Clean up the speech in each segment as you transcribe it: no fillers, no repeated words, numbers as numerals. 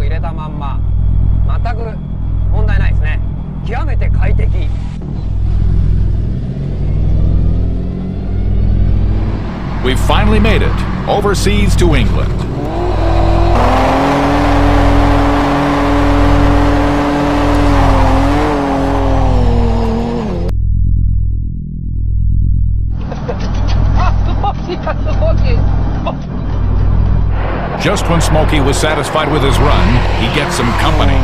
入れたまんま全く問題ないですね。極めて快適。We've finally made it overseas to England. Just when Smokey was satisfied with his run, he gets some company.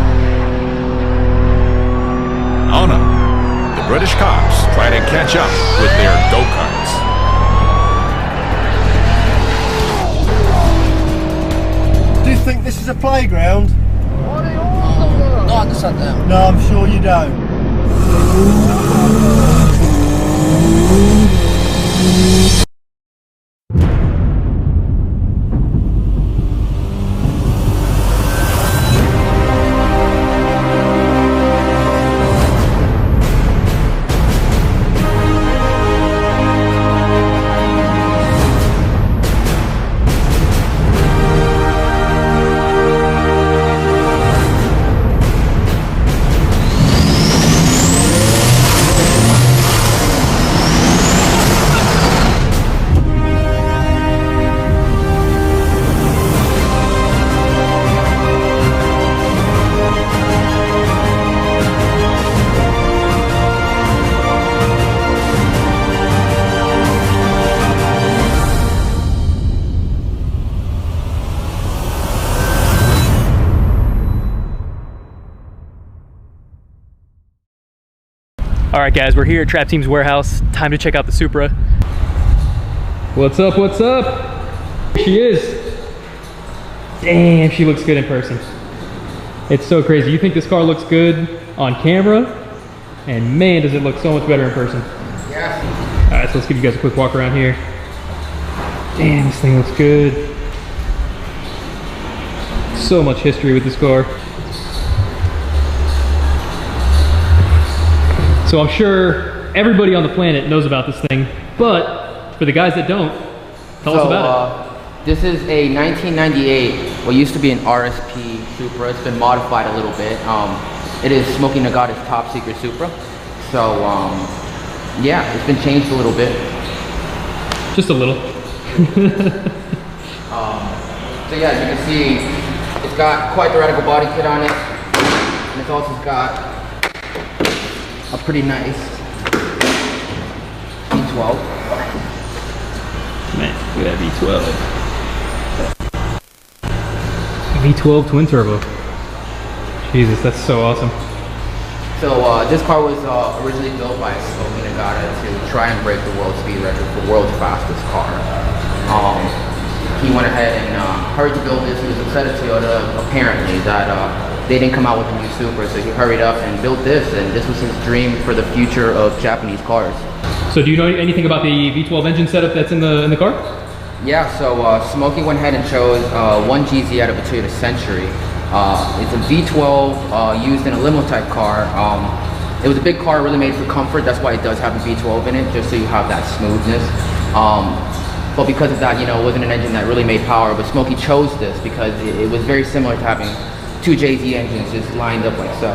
Oh no, the British cops try to catch up with their go-karts. Do you think this is a playground? No, I understand that. No, I'm sure you don't. Alright guys, we're here at Trap Team's warehouse. Time to check out the Supra. What's up, what's up? Here she is. Damn, she looks good in person. It's so crazy. You think this car looks good on camera, and man, does it look so much better in person. Yeah. Alright, so let's give you guys a quick walk around here. Damn, this thing looks good. So much history with this car. So I'm sure everybody on the planet knows about this thing, but for the guys that don't, tell us about it. This is a 1998, what used to be an RSP Supra. It's been modified a little bit. It is Smokey Nagata's top secret Supra. So yeah, it's been changed a little bit. Just a little. So yeah, as you can see, it's got quite the radical body kit on it, and it's also got a pretty nice V12. Man, look at that V12. V12 twin turbo. Jesus, that's so awesome. So this car was originally built by Smokey Nagata to try and break the world speed record for world's fastest car. He went ahead and hurried to build this. He was upset at Toyota, apparently, that they didn't come out with a new Supra, so he hurried up and built this, and this was his dream for the future of Japanese cars. So do you know anything about the V12 engine setup that's in the car? Yeah, so Smokey went ahead and chose one GZ out of a Toyota Century. It's a V12 used in a limo type car. It was a big car, really made for comfort. That's why it does have a V12 in it, just so you have that smoothness. But because of that, you know, it wasn't an engine that really made power, but Smokey chose this because it was very similar to having two JZ engines just lined up like so.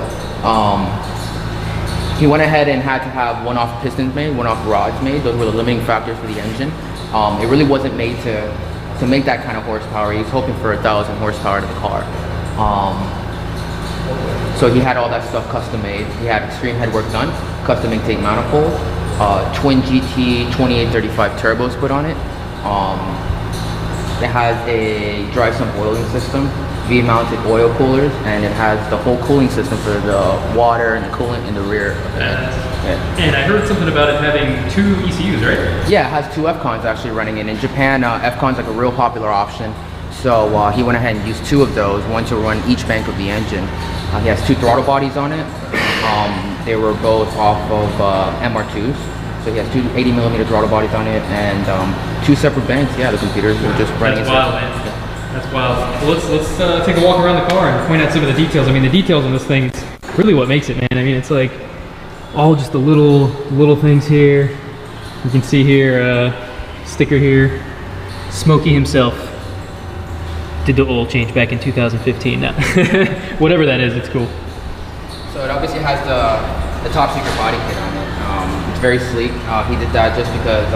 He went ahead and had to have one-off pistons made, one-off rods made. Those were the limiting factors for the engine. It really wasn't made to make that kind of horsepower. He was hoping for 1,000 horsepower to the car. So he had all that stuff custom made. He had extreme headwork done, custom intake manifold, twin GT 2835 turbos put on it. It has a dry sump oiling system, V-mounted oil coolers, and it has the whole cooling system for the water and the coolant in the rear. And I heard something about it having 2 ECUs, right? Yeah, it has 2 FCONs actually running in Japan. FCON's like a real popular option. So he went ahead and used 2 of those, one to run each bank of the engine. He has 2 throttle bodies on it. They were both off of MR2s. So he has 2 80mm throttle bodies on it and 2 separate banks. Yeah, the computers were just running. That's wild, man. Yeah. That's wild. Well, let's take a walk around the car and point out some of the details. I mean, the details on this thing is really what makes it, man. I mean, it's like all just the little things here. You can see here, sticker here, Smokey himself. did the oil change back in 2015. Now, whatever that is, it's cool. So it obviously has the top secret body kit on it. It's very sleek. He did that just because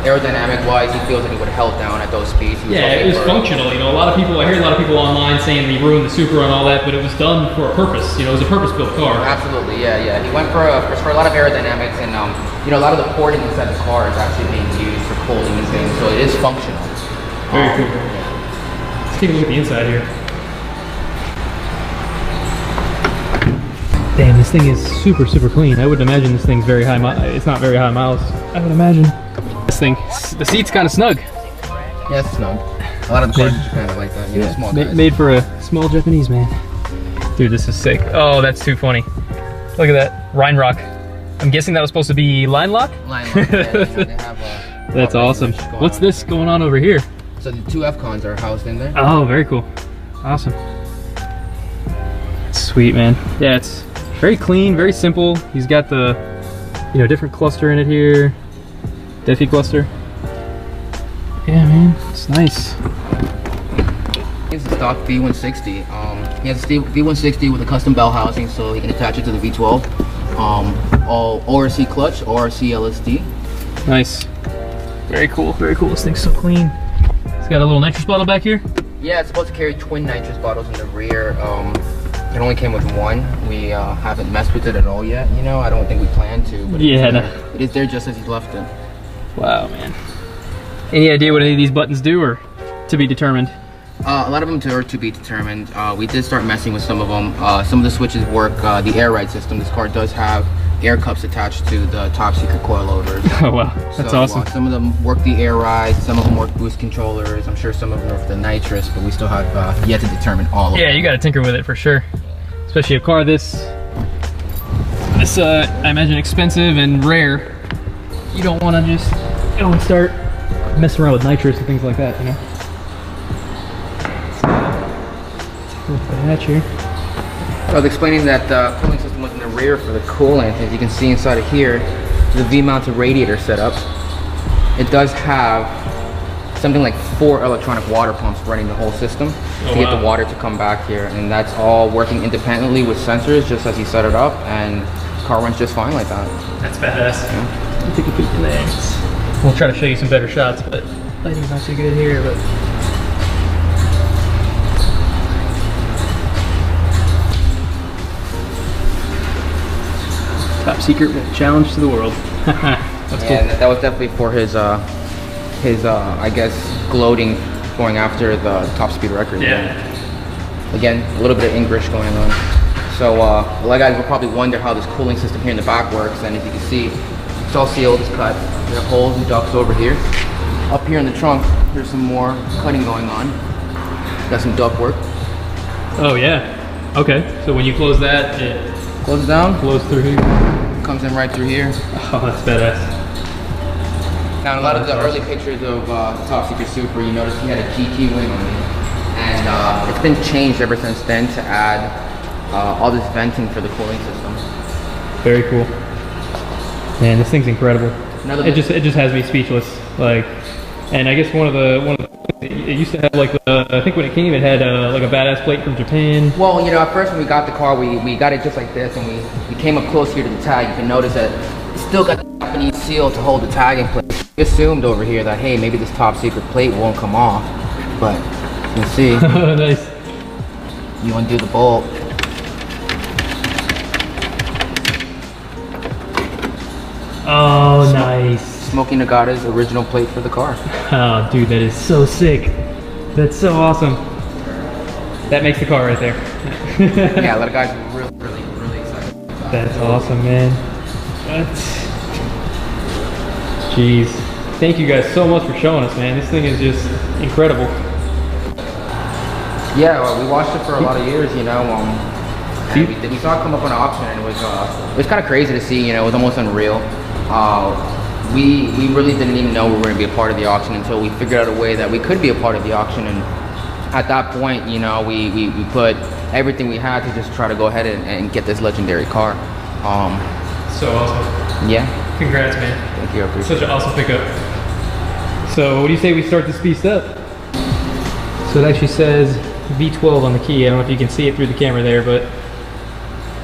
aerodynamic wise, he feels like he would have held down at those speeds. Yeah, it was functional. You know, I hear a lot of people online saying he ruined the Supra and all that, but it was done for a purpose. You know, it was a purpose-built car. Absolutely, yeah. He went for a lot of aerodynamics, and you know, a lot of the porting inside the car is actually being used for cooling and things, so it is functional. Very cool. Let's take a look at the inside here. Damn, this thing is super, super clean. I would imagine this thing's very high. It's not very high miles, I would imagine. This thing, the seat's kind of snug. Yeah, it's snug. A lot of the cars are kind of like that. You know, small guys. Made for a small Japanese man. Dude, this is sick. Oh, that's too funny. Look at that, Rhine Rock. I'm guessing that was supposed to be line lock? Line lock, yeah, they have that's awesome. What's this going on over here? So the two F-cons are housed in there. Oh, very cool. Awesome. Sweet, man. Yeah, it's very clean, very simple. He's got the, you know, different cluster in it here. Defi cluster. Yeah, man, it's nice. It's a stock V160. He has a V160 with a custom bell housing, so he can attach it to the V12. All ORC clutch, ORC LSD. Nice. Very cool, very cool. This thing's so clean. It's got a little nitrous bottle back here. Yeah, it's supposed to carry twin nitrous bottles in the rear. It only came with one. We haven't messed with it at all yet. You know, I don't think we plan to. But yeah, it is there just as he left it. Wow, man. Any idea what any of these buttons do, or to be determined? A lot of them are to be determined. We did start messing with some of them. Some of the switches work. The air ride system. This car does have air cups attached to the top secret coilovers. Oh wow, that's awesome. Some of them work the air ride. Some of them work boost controllers. I'm sure some of them are the nitrous, but we still have yet to determine all of them. Yeah, you got to tinker with it for sure. Especially a car this I imagine expensive and rare. You don't want to just go and start messing around with nitrous and things like that, you know. With the hatch here. I was explaining that the cooling system was in the rear for the coolant. As you can see inside of here, the V-mounted radiator setup. It does have something like 4 electronic water pumps running the whole system to get the water to come back here, and that's all working independently with sensors just as you set it up, and the car runs just fine like that. That's badass. Yeah. Let me take a peek in there. We'll try to show you some better shots, but lighting's not too good here, but top secret challenge to the world. That's cool. That was definitely for his I guess gloating going after the top speed record. Yeah. Again, a little bit of English going on. So a lot of guys will probably wonder how this cooling system here in the back works, and as you can see, it's all sealed, it's cut. We have holes and ducts over here. Up here in the trunk, there's some more cutting going on. Got some duct work. Oh yeah. Okay. So when you close that, it closes down, flows through here. Comes in right through here. Oh, that's badass. Now, in a lot of the early pictures of the Top Secret Supra, you notice he had a GT wing on it, and it's been changed ever since then to add all this venting for the cooling system. Very cool. Man, this thing's incredible. It just has me speechless. Like, and I guess one of the it used to have like I think when it came, it had like a badass plate from Japan. Well, you know, at first when we got the car, we got it just like this, and we came up close here to the tag. You can notice that it's still got the Japanese seal to hold the tag in place. We assumed over here that, hey, maybe this top secret plate won't come off, but you can see. Nice. You undo the bolt. Oh, nice. Smokey Nagata's original plate for the car. Oh, dude, that is so sick. That's so awesome. That makes the car right there. Yeah, a lot of guys are really excited about that. That's awesome, man. Jeez. Thank you guys so much for showing us, man. This thing is just incredible. Yeah, well, we watched it for a lot of years, you know. And we saw it come up on auction, and it was kind of crazy to see. You know, it was almost unreal. We really didn't even know we were going to be a part of the auction until we figured out a way that we could be a part of the auction. And at that point, you know, we put everything we had to just try to go ahead and get this legendary car. So awesome. Yeah. Congrats, man. Thank you. I appreciate Such an awesome pickup. So what do you say we start this beast up? So it actually says V12 on the key. I don't know if you can see it through the camera there, but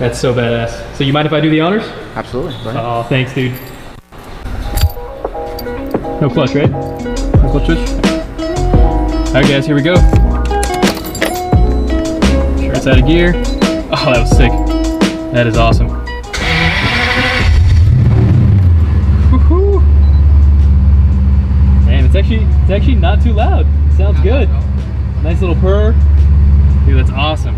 that's so badass. So you mind if I do the honors? Absolutely. Go ahead. Oh, thanks, dude. No clutch, right? No clutch switch? Alright guys, here we go. Sure it's out of gear. Oh, that was sick. That is awesome. Woohoo! Damn, it's actually not too loud. It sounds good. Nice little purr. Dude, that's awesome.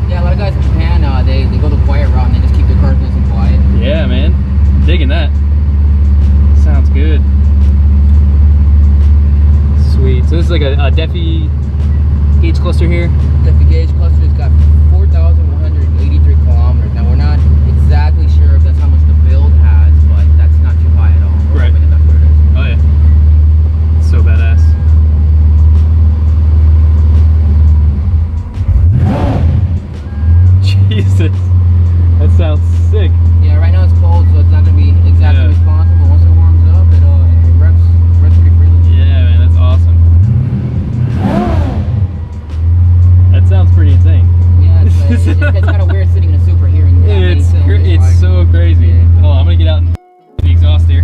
Yeah, a lot of guys in Japan, they go the quiet route and they just keep their cars nice and quiet. Yeah, man. I'm digging that. Sounds good. Sweet. So this is like a Defi gauge cluster here. Defi gauge cluster's got 4,183 kilometers. Now we're not exactly sure if that's how much the build has, but that's not too high at all. We're Right. hoping that that's what it is. Oh yeah. So badass. Jesus. That sounds sick. Yeah, right now it's cold, so it's not going to be exactly responsive, but once it warms up, it reps pretty freely. Yeah, man, that's awesome. That sounds pretty insane. Yeah, it's kind of weird sitting in a Supra hearing that many It's cylinders, like- so crazy. Yeah. Hold on, I'm gonna get out and the exhaust here.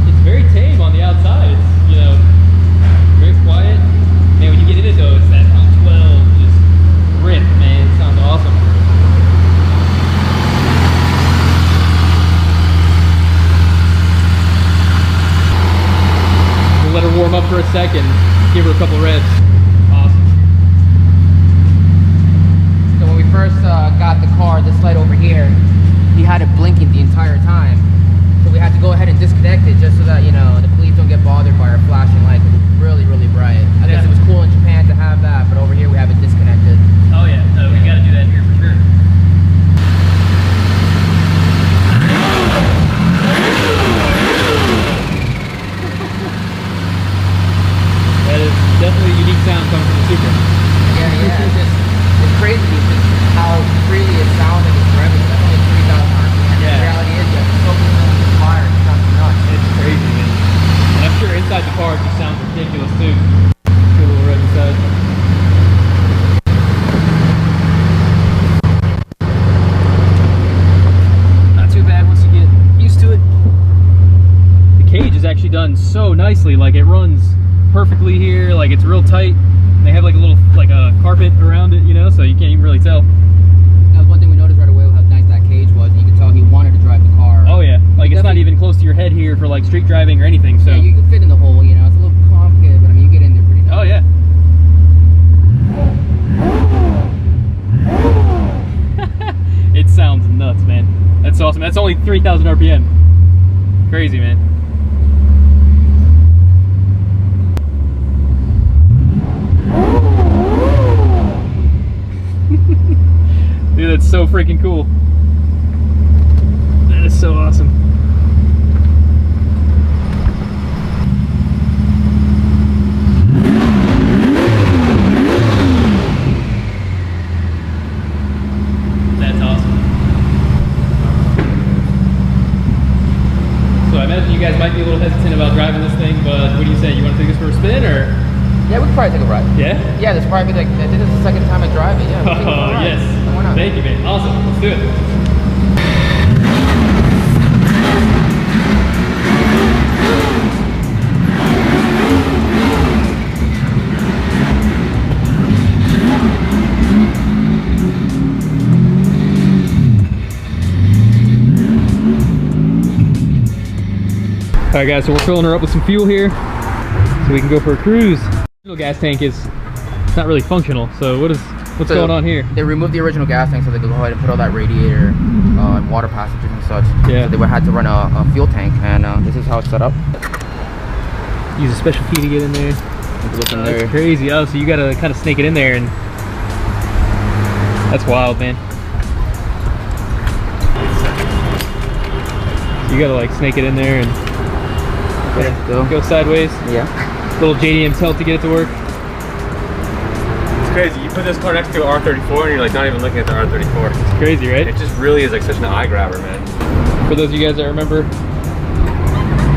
It's very tame on the outside. It's, you know, very quiet. Man, when you get in it though, it's that V12 just rip, man. It sounds awesome. We'll let her warm up for a second, give her a couple revs. Awesome. So when we first got the car, this light over here, he had it blinking the entire time. So we had to go ahead and disconnect it just so that, you know, the police don't get bothered by our flashing light. It was really, really bright. I guess it was cool in Japan to have that, but over here we have it disconnected. Oh yeah, no, we gotta do that here for sure. That is definitely a unique sound coming from the Supra. Yeah, it's crazy just how freely it sounds like it's revving. That's only 3,000 RPM. Yeah. The reality is you have to focus on the fire. It's not nuts. It's crazy, man. And I'm sure inside the car it just sounds ridiculous too. Good little rev inside. Not too bad once you get used to it. The cage is actually done so nicely. Like it runs perfectly here. Like it's real tight. They have like a little carpet around it, you know, so you can't even really tell. That was one thing we noticed right away how nice that cage was. And you could tell he wanted to drive the car. Oh yeah, like it's not even close to your head here for like street driving or anything. So yeah, you can fit in the hole, you know. It's a little complicated, but I mean, you get in there pretty nice. oh yeah. It sounds nuts, man. That's awesome. That's only 3,000 RPM. Crazy, man. Dude, that's so freaking cool. That is so awesome. That's awesome. So I imagine you guys might be a little hesitant about driving this thing, but what do you say? You want to take this for a spin, or? Yeah, we could probably take a ride. Yeah? Yeah, this probably like this is the second time I drive it. Yeah. we'll take it for a Oh, ride. yes. Why not? Thank you, man. Awesome. Let's do it. All right, guys, so we're filling her up with some fuel here so we can go for a cruise. The original gas tank is not really functional, so what's going on here? They removed the original gas tank so they could go ahead and put all that radiator and water passages and such. Yeah. So they had to run a fuel tank, and this is how it's set up. Use a special key to get in there. Look in Oh, there. that's crazy. Oh, so you gotta kind of snake it in there, and that's wild, man. So you gotta like snake it in there and Yeah, go sideways. Yeah. Little JDM tilt to get it to work. crazy. You put this car next to an R34 and you're like not even looking at the R34. It's crazy, right? It just really is like such an eye grabber, man. For those of you guys that remember,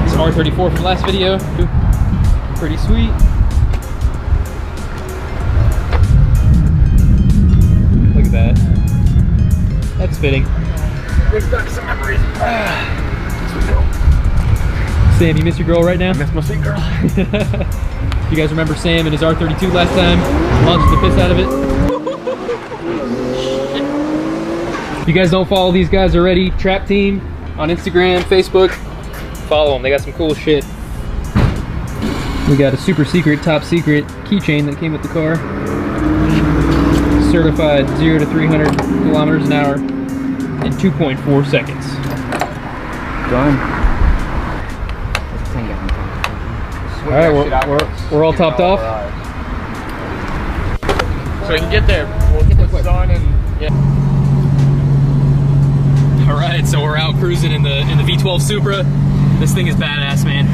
it's R34 from last video. Pretty sweet. Look at that. That's fitting. Brings back some memories. Sweet girl. Sam, you miss your girl right now? I miss my sweet girl. You guys remember Sam and his R32 last time? Launched the piss out of it. If you guys don't follow these guys already, Trap Team on Instagram, Facebook, follow them. They got some cool shit. We got a super secret, top secret keychain that came with the car. Certified 0 to 300 kilometers an hour in 2.4 seconds. Done. All right, we're all topped off. So we can get there. We'll get the sun and yeah. All right, so we're out cruising in the V12 Supra. This thing is badass, man.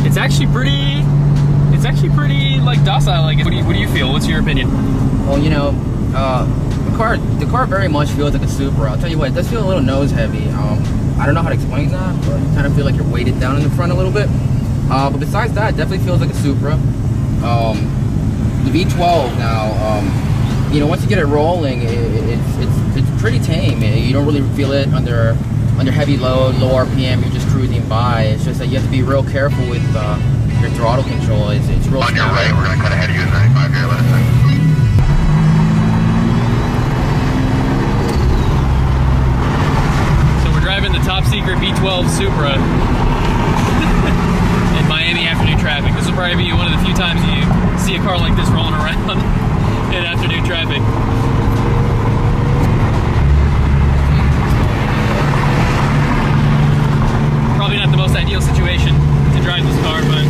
It's actually pretty like docile. Like, what do you feel? What's your opinion? Well, you know, the car very much feels like a Supra. I'll tell you what, it does feel a little nose heavy. I don't know how to explain that, but you kind of feel like you're weighted down in the front a little bit. But besides that, it definitely feels like a Supra. The V12 now, you know, once you get it rolling, it's pretty tame. You don't really feel it under heavy load, low RPM. You're just cruising by. It's just that you have to be real careful with your throttle control. It's real. On your right, we're gonna cut ahead of you in 95 here. Let us know. So we're driving the top secret V12 Supra in Miami afternoon traffic. This will probably be one of the few times you see a car like this rolling around in afternoon traffic. Probably not the most ideal situation to drive this car, but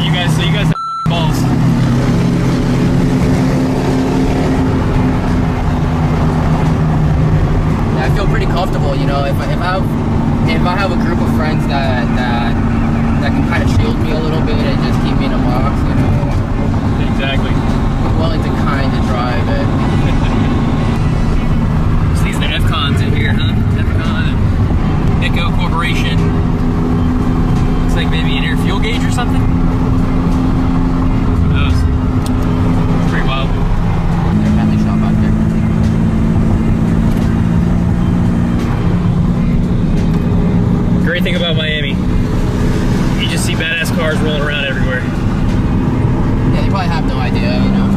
you guys have fucking balls. Yeah, I feel pretty comfortable. You know, if I have a group of friends that can kind of shield me a little bit and just keep me in a box, you know. Exactly. I'm willing to kind of drive it. So these are the F-Cons in here, huh? F-Con and Echo Corporation. Looks like maybe an air fuel gauge or something. Who knows? It's pretty wild. There's a Bentley shop out there. Great thing about Miami, you just see badass cars rolling around everywhere. Yeah, they probably have no idea, you know.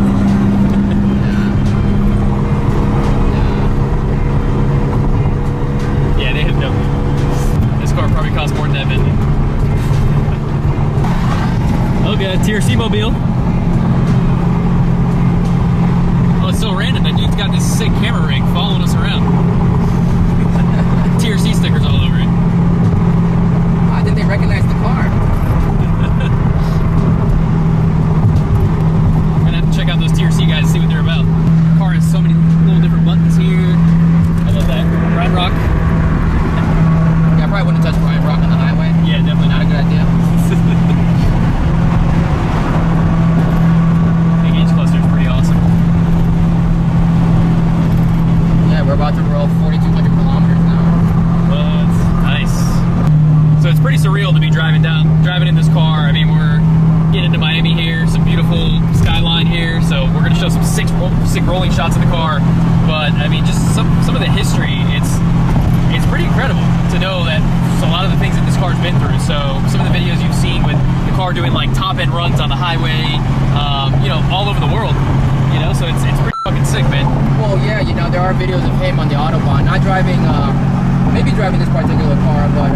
Yeah, they have no clue. This car probably costs more than that Bentley. Okay, TRC mobile. Oh, it's so random. That dude's got this sick camera rig following us around. TRC stickers all over it. I think they recognize the car. We're gonna have to check out those TRC guys and see what they're about. The car has so many little different buttons here. I love that. Ride Rock. Yeah, I probably wouldn't touch Ryan Rock on the highway. Yeah, definitely Not a good idea. The gauge cluster is pretty awesome. Yeah, we're about to roll 4,200 kilometers now. That's nice. So it's pretty surreal to be driving in this car. I mean, we're getting into Miami here, some beautiful skyline here. So we're gonna show some sick rolling shots of the car. But I mean, just some of the history. It's pretty incredible to know that a lot of the things that this car's been through. So some of the videos you've seen with the car doing like top end runs on the highway, you know, all over the world. You know, so it's pretty fucking sick, man. Well, yeah, you know, there are videos of him on the Autobahn, not driving, maybe driving this particular car, but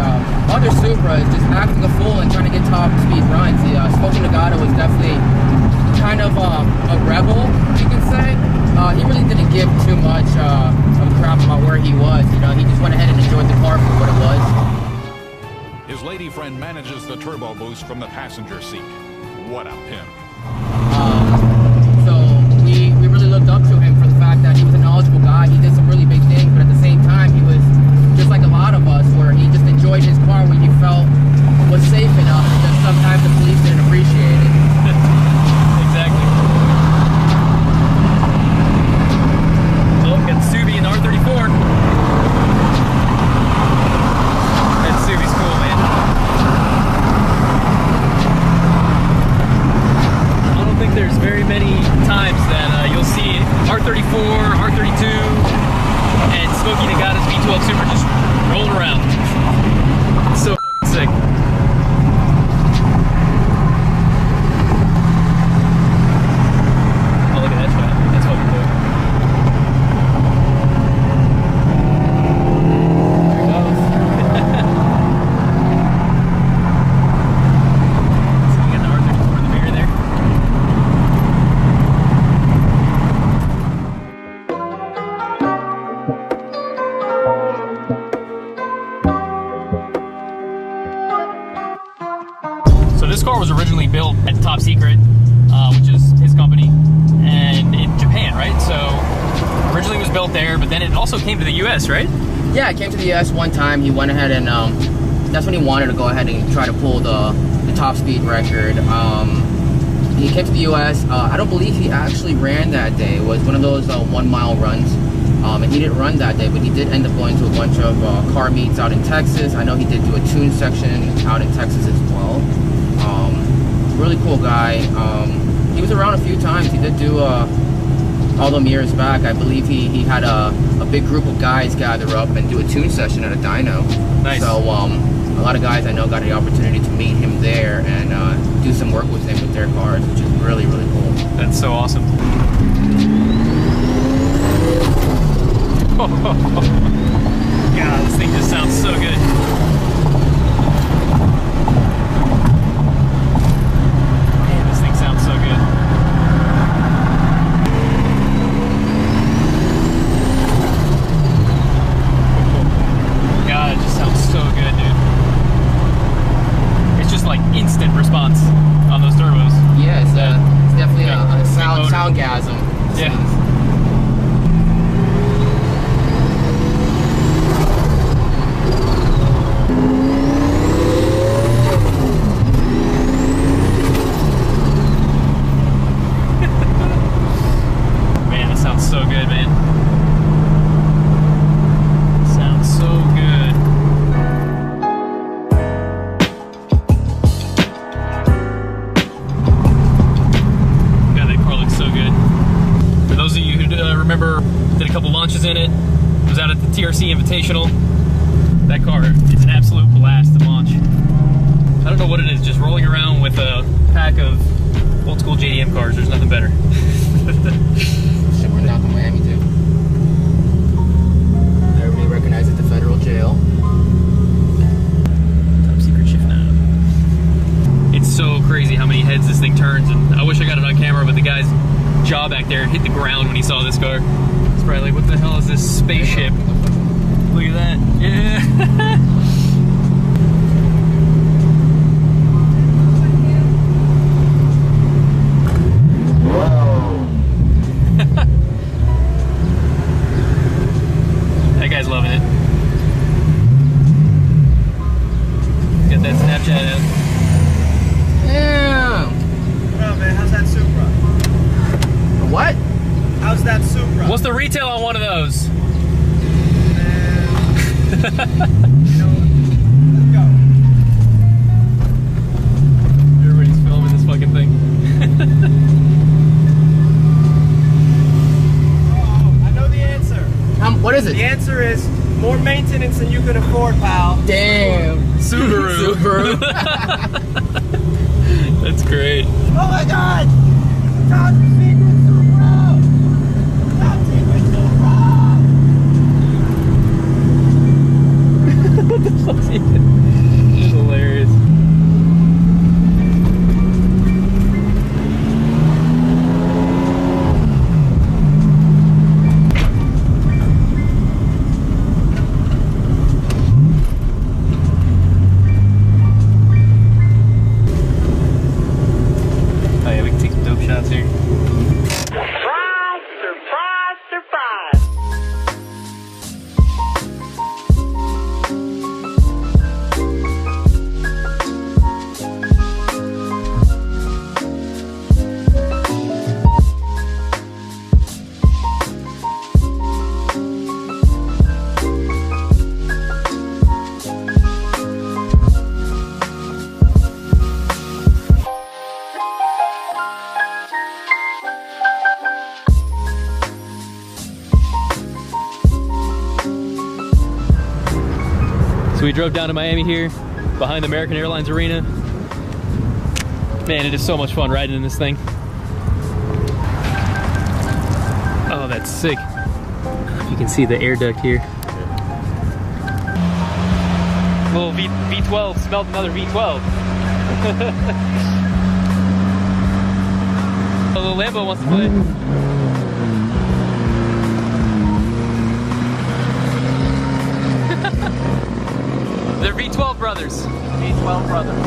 other Supras just acting a fool and trying to get top speed runs. The Smokey Nagata was definitely kind of a rebel, you can say. He really didn't give too much of crap about where he was. You know, he just went ahead and enjoyed the car for what it was. His lady friend manages the turbo boost from the passenger seat. What a pimp. So we really looked up to him for the fact that he was a knowledgeable guy. He did some really big things, but at the same time, he was just like a lot of us, where he just enjoyed his car when he felt was safe enough, and just sometimes the police didn't appreciate it. this car was originally built at Top Secret, which is his company, and in Japan, right? So originally it was built there, but then it also came to the US, right? Yeah, it came to the US one time. He went ahead and that's when he wanted to go ahead and try to pull the top speed record. He came to the US. I don't believe he actually ran that day. It was one of those 1 mile runs. And he didn't run that day, but he did end up going to a bunch of car meets out in Texas. I know he did do a tune section out in Texas as well. Really cool guy. He was around a few times. He did do all them years back. I believe he had a big group of guys gather up and do a tune session at a dyno. Nice. So a lot of guys I know got the opportunity to meet him there and do some work with him with their cars, which is really, really cool. That's so awesome. God, this thing just sounds so good. Man, this thing sounds so good. God, it just sounds so good, dude. It's just like instant response on those turbos. Yeah, it's definitely a motor. soundgasm. Yeah. Man, this sounds so good, man. Sounds so good. God, that car looks so good. For those of you who remember, did a couple launches in it, was out at the TRC Invitational. That car is an absolute blast to launch. I don't know what it is, just rolling around with a pack of old school JDM cars, there's nothing better. Shit, we're down to Miami too. Everybody recognizes the federal jail. Top secret shift now. It's so crazy how many heads this thing turns, and I wish I got it on camera, but the guy's jaw back there hit the ground when he saw this car. It's probably like, what the hell is this spaceship? Look at that. Yeah. That guy's loving it. Got that Snapchat out. Yeah. Oh man, how's that Supra? What? How's that Supra? What's the retail on one of those? You know, let's go. Everybody's filming this fucking thing. Oh, I know the answer. What is it? The answer is more maintenance than you can afford, pal. Damn. Subaru. Subaru. That's great. Oh my god! Top secret Supra! Top secret Supra! It's hilarious. Oh yeah, we can take some dope shots here. Surprise, surprise, surprise. So we drove down to Miami here, behind the American Airlines Arena. Man, it is so much fun riding in this thing. Oh, that's sick. You can see the air duct here. Little V12, smelled another V12. A little Lambo wants to play. They're V12 brothers. V12 brothers.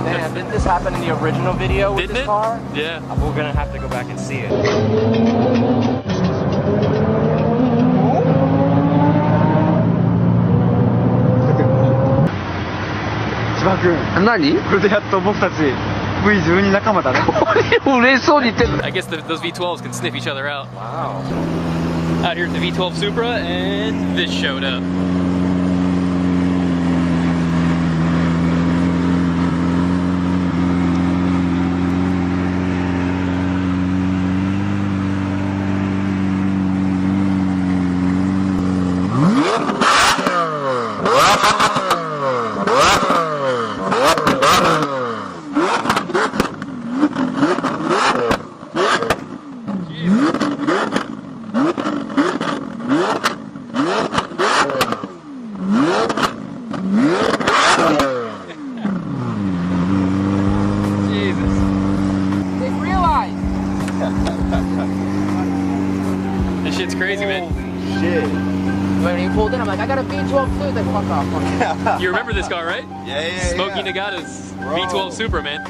Man, didn't this happen in the original video with Didn't this it? car? Yeah. We're gonna have to go back and see it.何？これでやっと僕たち V12 仲間だね。嬉しそうに言ってる。 I guess those V12s can sniff each other out. Wow. Out here at the V12 Supra, and this showed up. This shit's crazy, man. Shit. When he pulled in, I'm like, I got a V12 too. Like, fuck off, fuck off. You remember this car, right? Yeah. Smokey Nagata's V12 Supra, man.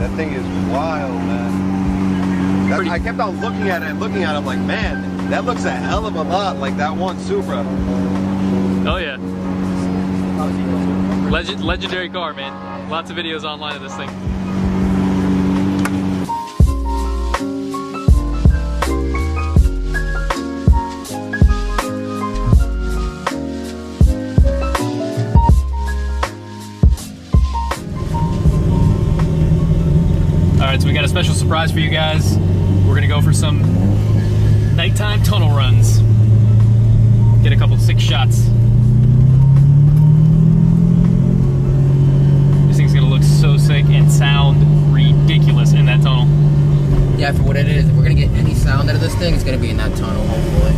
That thing is wild, man. That's, I kept on looking at it, I'm like, man, that looks a hell of a lot like that one Supra. Oh yeah. Legendary car, man. Lots of videos online of this thing. Alright, so we got a special surprise for you guys. We're gonna go for some nighttime tunnel runs. Get a couple 6 shots. This thing's gonna look so sick and sound ridiculous in that tunnel. Yeah, for what it is, if we're gonna get any sound out of this thing, it's gonna be in that tunnel, hopefully.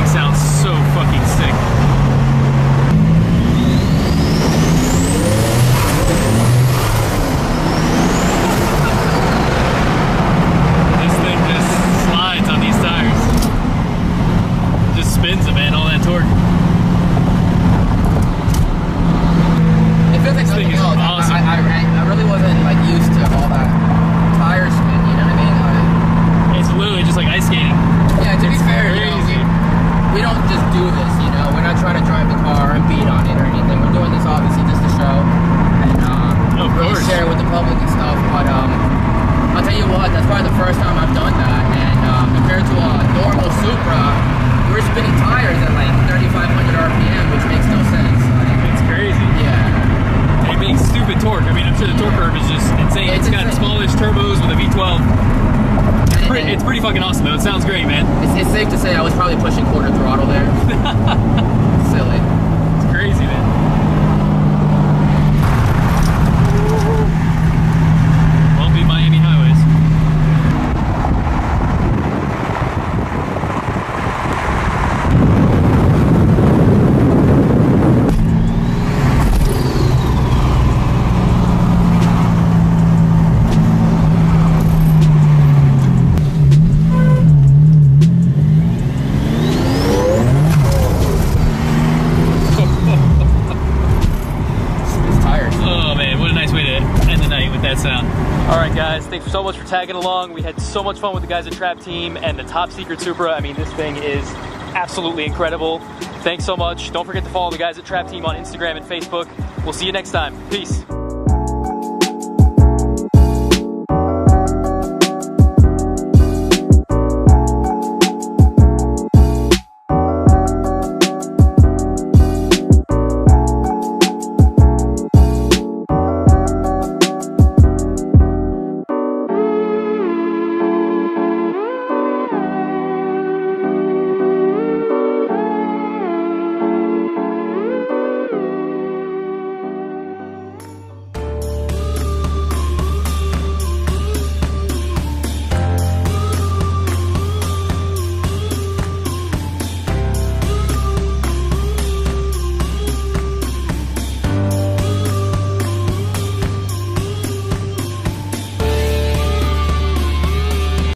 Sounds so fucking sick. This thing just slides on these tires. Just spins it, man, all that torque. It feels like This thing something is else. awesome. I really wasn't like used to all that tire spin, you know what I mean? It's literally just like ice skating. Yeah, to be fair, you know, Crazy. we don't just do this, you know. We're not trying to drive the car and beat on it or anything. We're doing this obviously just to show and Of really course. share with the public and stuff. But I'll tell you what, that's probably the first time I've done that. And compared to a normal Supra, we're spinning tires at like 3,500 RPM, which makes no sense. Like, It's crazy. yeah. It makes stupid torque. I mean, I'm sure the torque curve is just insane. Yeah, It's got insane. smallish turbos with a V12. It's pretty fucking awesome, though. It sounds great, man. It's safe to say I was probably pushing quarter throttle there. Silly. It's crazy, man. Won't be Miami highways. Alright guys, thanks so much for tagging along. We had so much fun with the guys at Trap Team and the top secret Supra. I mean, this thing is absolutely incredible. Thanks so much. Don't forget to follow the guys at Trap Team on Instagram and Facebook. We'll see you next time. Peace.